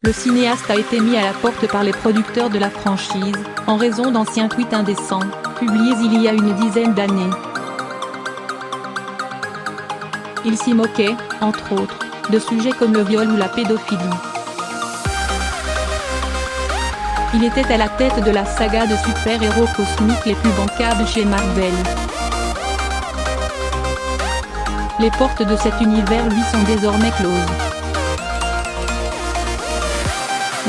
le cinéaste a été mis à la porte par les producteurs de la franchise, en raison d'anciens tweets indécents, publiés il y a une dizaine d'années. Il s'y moquait, entre autres, de sujets comme le viol ou la pédophilie. Il était à la tête de la saga de super-héros cosmiques les plus bancables chez Marvel. Les portes de cet univers lui sont désormais closes.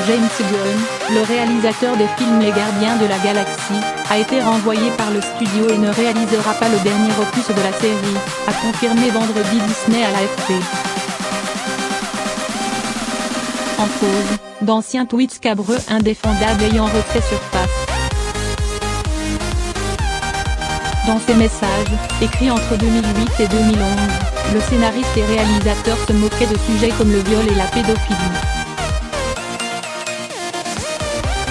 James Gunn, le réalisateur des films Les Gardiens de la Galaxie, a été renvoyé par le studio et ne réalisera pas le dernier opus de la série, a confirmé vendredi Disney à l'AFP. En cause, d'anciens tweets scabreux indéfendables ayant refait surface. Dans ses messages, écrits entre 2008 et 2011, le scénariste et réalisateur se moquait de sujets comme le viol et la pédophilie.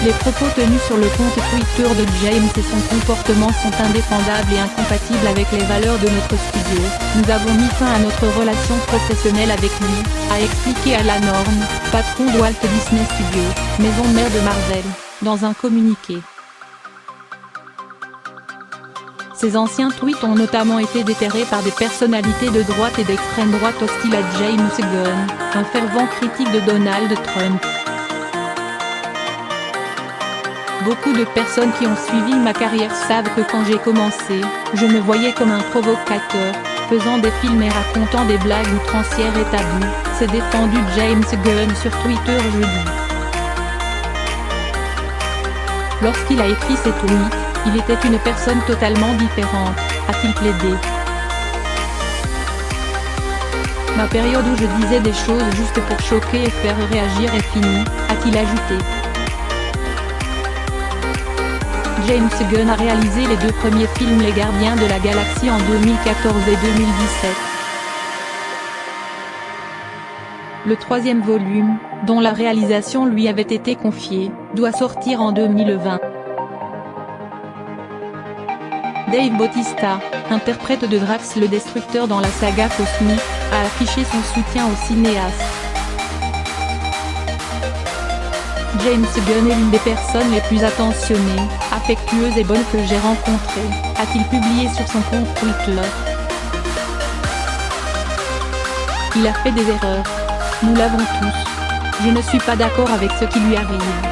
Les propos tenus sur le compte Twitter de James et son comportement sont indéfendables et incompatibles avec les valeurs de notre studio. Nous avons mis fin à notre relation professionnelle avec lui, a expliqué Alan Horn, patron de Walt Disney Studios, maison mère de Marvel, dans un communiqué. Ces anciens tweets ont notamment été déterrés par des personnalités de droite et d'extrême droite hostiles à James Gunn, un fervent critique de Donald Trump. Beaucoup de personnes qui ont suivi ma carrière savent que quand j'ai commencé, je me voyais comme un provocateur, faisant des films et racontant des blagues outrancières et tabous, s'est défendu James Gunn sur Twitter jeudi. Lorsqu'il a écrit ces tweets, il était une personne totalement différente, a-t-il plaidé. Ma période où je disais des choses juste pour choquer et faire réagir est finie, a-t-il ajouté. James Gunn a réalisé les deux premiers films Les Gardiens de la Galaxie en 2014 et 2017. Le troisième volume, dont la réalisation lui avait été confiée, doit sortir en 2020. Dave Bautista, interprète de Drax le Destructeur dans la saga cosmique, a affiché son soutien au cinéaste. James Gunn est l'une des personnes les plus attentionnées, affectueuses et bonnes que j'ai rencontrées, a-t-il publié sur son compte Twitter. Il a fait des erreurs. Nous l'avons tous. Je ne suis pas d'accord avec ce qui lui arrive.